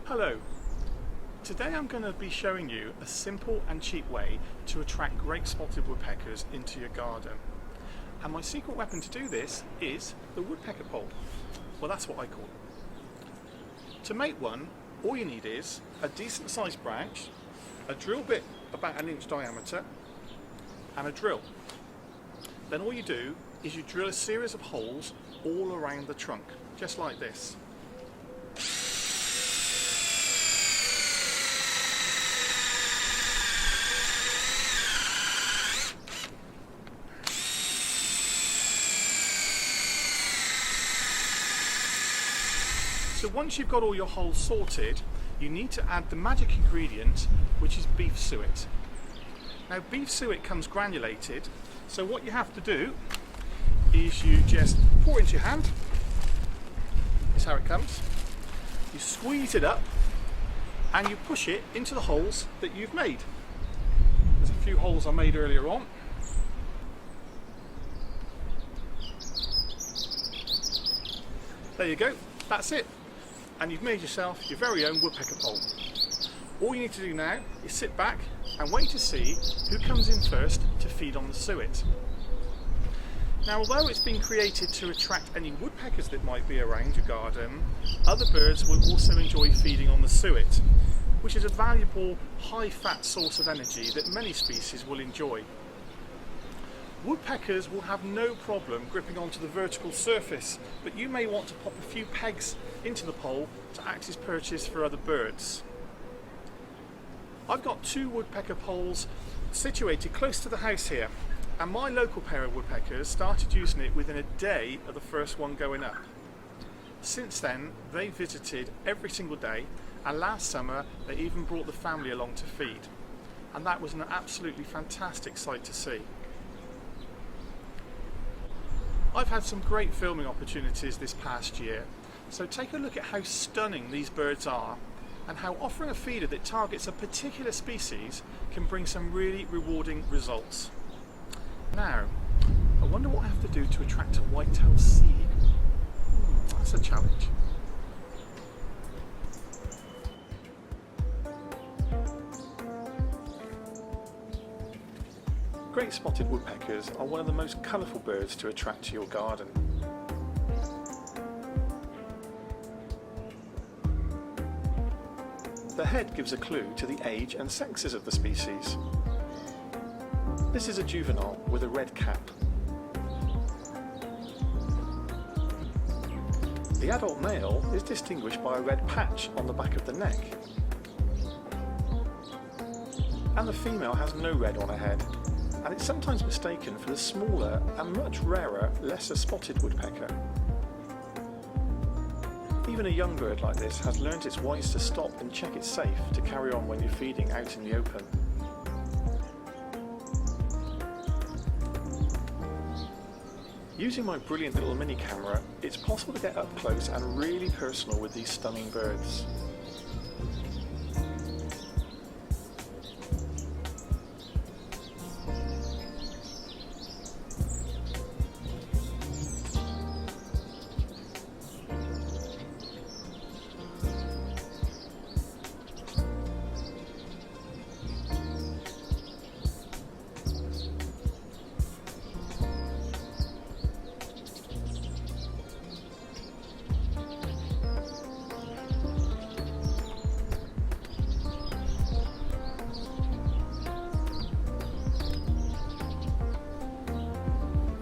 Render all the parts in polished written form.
Hello. Today I'm going to be showing you a simple and cheap way to attract great spotted woodpeckers into your garden. And my secret weapon to do this is the woodpecker pole. Well, that's what I call it. To make one, all you need is a decent sized branch, a drill bit about 1 inch diameter, and a drill. Then all you do is you drill a series of holes all around the trunk, just like this. So once you've got all your holes sorted, you need to add the magic ingredient, which is beef suet. Now beef suet comes granulated, so what you have to do is you just pour it into your hand. This is how it comes. You squeeze it up and you push it into the holes that you've made. There's a few holes I made earlier on. There you go, that's it. And you've made yourself your very own woodpecker pole. All you need to do now is sit back and wait to see who comes in first to feed on the suet. Now, although it's been created to attract any woodpeckers that might be around your garden, other birds will also enjoy feeding on the suet, which is a valuable high-fat source of energy that many species will enjoy. Woodpeckers will have no problem gripping onto the vertical surface, but you may want to pop a few pegs into the pole to act as perches for other birds. I've got 2 woodpecker poles situated close to the house here, and my local pair of woodpeckers started using it within a day of the first one going up. Since then, they visited every single day, and last summer they even brought the family along to feed, and that was an absolutely fantastic sight to see. I've had some great filming opportunities this past year, so take a look at how stunning these birds are and how offering a feeder that targets a particular species can bring some really rewarding results. Now, I wonder what I have to do to attract a white-tailed sea eagle. That's a challenge. Great spotted woodpeckers are one of the most colourful birds to attract to your garden. The head gives a clue to the age and sexes of the species. This is a juvenile with a red cap. The adult male is distinguished by a red patch on the back of the neck. And the female has no red on her head, and it's sometimes mistaken for the smaller and much rarer, lesser spotted woodpecker. Even a young bird like this has learnt it's wise to stop and check it's safe to carry on when you're feeding out in the open. Using my brilliant little mini camera, it's possible to get up close and really personal with these stunning birds.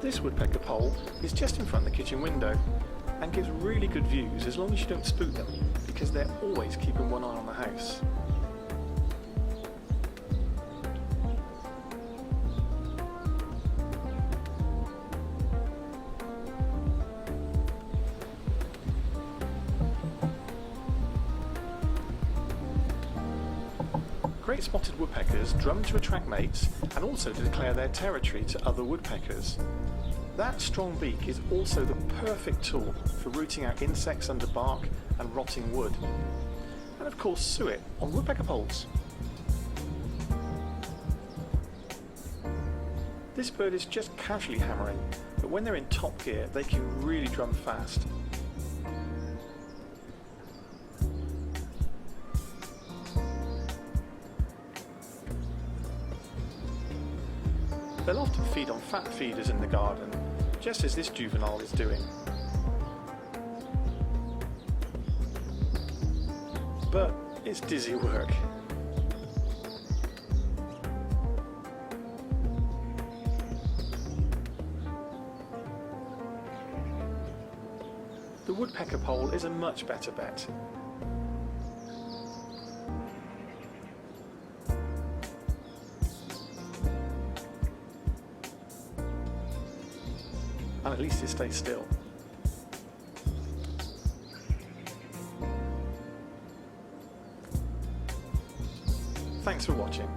This woodpecker pole is just in front of the kitchen window and gives really good views as long as you don't spook them, because they're always keeping one eye on the house. Great spotted woodpeckers drum to attract mates and also to declare their territory to other woodpeckers. That strong beak is also the perfect tool for rooting out insects under bark and rotting wood. And of course suet on woodpecker poles. This bird is just casually hammering, but when they're in top gear they can really drum fast. fat feeders in the garden, just as this juvenile is doing. But it's dizzy work. The woodpecker pole is a much better bet. And at least it stays still. Thanks for watching.